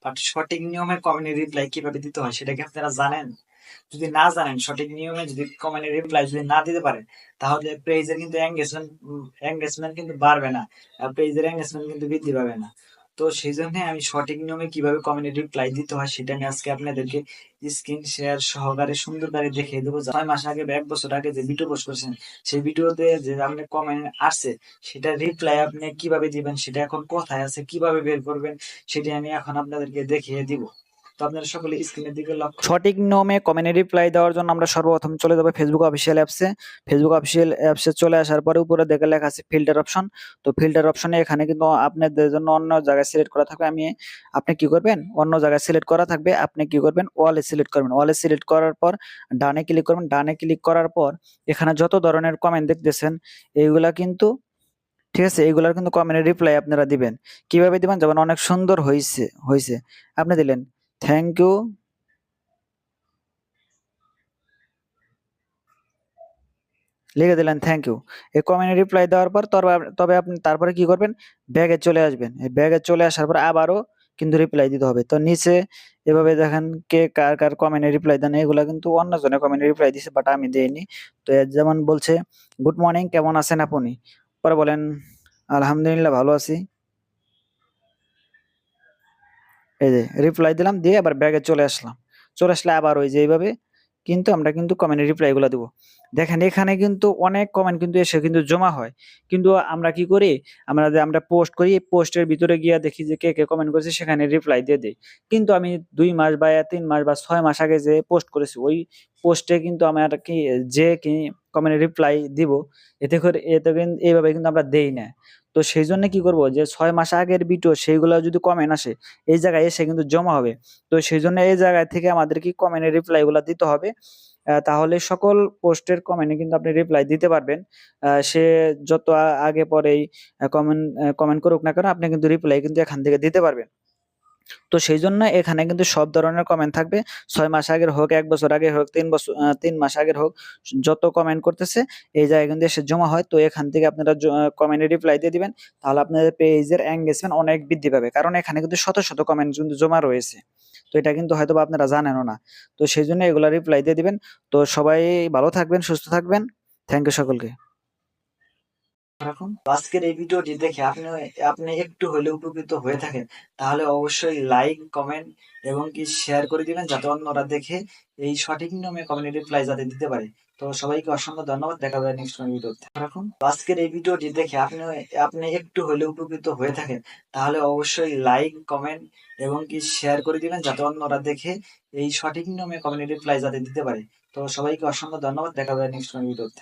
But সঠিক নিয়মে কমেন্টের রিপ্লাই কিভাবে দিতে হয় সেটা কি আপনারা জানেন? যদি না জানেন, সঠিক নিয়মে যদি কমেন্টের রিপ্লাই যদি না দিতে পারেন, তাহলে পেজের কিন্তু এঙ্গেজমেন্ট কিন্তু বাড়বে না, পেজের এঙ্গেজমেন্ট কিন্তু বৃদ্ধি পাবে না। তো সেই জন্য আমি সঠিক নিয়মে কিভাবে কমেন্টের রিপ্লাই দিতে হয় সেটা আমি আজকে আপনাদেরকে স্ক্রিন শেয়ার সহকারে সুন্দরভাবে দেখিয়ে দেবো। 6 মাস আগে বা 1 বছর আগে যে ভিডিও পোস্ট করেছেন, সেই ভিডিওতে যে আপনি কমেন্ট আসছে সেটা রিপ্লাই আপনি কিভাবে দিবেন, সেটা এখন কোথায় আছে, কিভাবে বের করবেন, সেটা আমি এখন আপনাদেরকে দেখিয়ে দিব। তো আপনারা সকলে স্ক্রিনের দিকে লক্ষ্য। সঠিক নিয়মে কমেন্টে রিপ্লাই দেওয়ার জন্য আমরা সর্বপ্রথম চলে যাবো ফেসবুক অফিসিয়াল অ্যাপসে। ফেসবুক অফিসিয়াল অ্যাপসে চলে আসার পরে উপরে দেখে লেখা আছে ফিল্টার অপশন। তো ফিল্টার অপশনে এখানে কিন্তু আপনাদের জন্য অন্য জায়গায় সিলেক্ট করা থাকবে। আপনি কি করবেন, অন্য জায়গায় সিলেক্ট করা থাকবে, আপনি কি করবেন, ওয়ালে সিলেক্ট করবেন। ওয়ালে সিলেক্ট করার পর ডানে ক্লিক করবেন। ডানে ক্লিক করার পর এখানে যত ধরনের কমেন্ট দেখতেছেন এইগুলা কিন্তু, ঠিক আছে, এইগুলার কিন্তু কমেন্টের রিপ্লাই আপনারা দিবেন। কিভাবে দিবেন, যেমন অনেক সুন্দর হয়েছে হয়েছে আপনি দিলেন থ্যাংক ইউ, লিখে দিলেন থ্যাংক ইউ। এই কমেন্টে রিপ্লাই দেওয়ার পর তবে আপনি তারপরে কি করবেন, ব্যাগে চলে আসবেন। এই ব্যাগে চলে আসার পর আবারও কিন্তু রিপ্লাই দিতে হবে। তো নিচে এভাবে দেখেন কে কার কার কমেন্টে রিপ্লাই দেন, এগুলা কিন্তু অন্যজনের কমেন্টে রিপ্লাই দিছে, বাট আমি দেইনি। তো যেমন বলছে গুড মর্নিং, কেমন আছেন আপনি, পরে বলেন আলহামদুলিল্লাহ ভালো আছি। এই যে রিপ্লাই দিলাম, দিয়ে আবার ব্যাগে চলে আসলাম। চলে আসলে আবার ওই যে এইভাবে কিন্তু আমরা কিন্তু কমেন্টের রিপ্লাই গুলো দেবো। দেখেন এখানে কিন্তু অনেক কমেন্ট কিন্তু এসে কিন্তু জমা হয়। কিন্তু আমরা কি করি, আমরা পোস্ট করি, পোস্টের ভিতরে গিয়ে দেখি যে কে কে কমেন্ট করেছে, সেখানে রিপ্লাই দিয়ে দেই। কিন্তু আমি 2 মাস বা 3 মাস বা 6 মাস আগে যে পোস্ট করেছি, ওই পোস্টে কিন্তু আমার কি কি কমেন্টের রিপ্লাই দিব, এতে কিন্তু এইভাবে কিন্তু আমরা দেই না। তো সেই জন্য কি করব, যে 6 মাস আগের ভিডিও সেইগুলো যদি কমেন্ট আসে, এই জায়গায় এসে কিন্তু জমা হবে। তো সেই জন্য এই জায়গা থেকে আমাদের কি কমেন্টের রিপ্লাই গুলা দিতে হবে। তাহলে সকল পোস্টের কমেন্টে কিন্তু আপনি রিপ্লাই দিতে পারবেন। সে যত আগে পরেই কমেন্ট করুক না কেন, আপনি কিন্তু রিপ্লাই কিন্তু এখান থেকে দিতে পারবেন। তো সেই জন্য এখানে কিন্তু সব ধরনের কমেন্ট থাকবে। 6 মাস আগের হোক, 1 বছর আগের হোক, 3 মাস আগের হোক, যত কমেন্ট করতেছে এই জায়গায় কিন্তু এসে জমা হয়। তো এখান থেকে আপনারা কমেন্টে রিপ্লাই দিয়ে দিবেন। তাহলে আপনাদের পেজের এঙ্গেজমেন্ট অনেক বৃদ্ধি পাবে, কারণ এখানে কিন্তু শত শত কমেন্ট কিন্তু জমা রয়েছে। তো এটা কিন্তু হয়তোবা আপনারা জানেনও না। তো সেই জন্য এগুলা রিপ্লাই দিয়ে দিবেন। তো সবাই ভালো থাকবেন, সুস্থ থাকবেন। থ্যাংক ইউ সকলকে। রাখুন। আজকের এই ভিডিওটি দেখে আপনি একটু হলেও উপকৃত হয়ে থাকেন, তাহলে অবশ্যই লাইক, কমেন্ট এবং কি শেয়ার করে দিবেন, যাতে অন্যরা দেখে এই সঠিক নিয়মে কমেন্ট রিপ্লাই যাতে দিতে পারে। তো সবাইকে অসংখ্য ধন্যবাদ, দেখা যায় নেক্সট কোনো ভিডিওতে। রাখুন। আজকের এই ভিডিওটি দেখে আপনি একটু হলেও উপকৃত হয়ে থাকেন, তাহলে অবশ্যই লাইক, কমেন্ট এবং কি শেয়ার করে দিবেন, যাতে অন্যরা দেখে এই সঠিক নিয়মে কমেন্ট রিপ্লাই যাতে দিতে পারে। তো সবাইকে অসংখ্য ধন্যবাদ, দেখা যায় নেক্সট কোনো ভিডিওতে।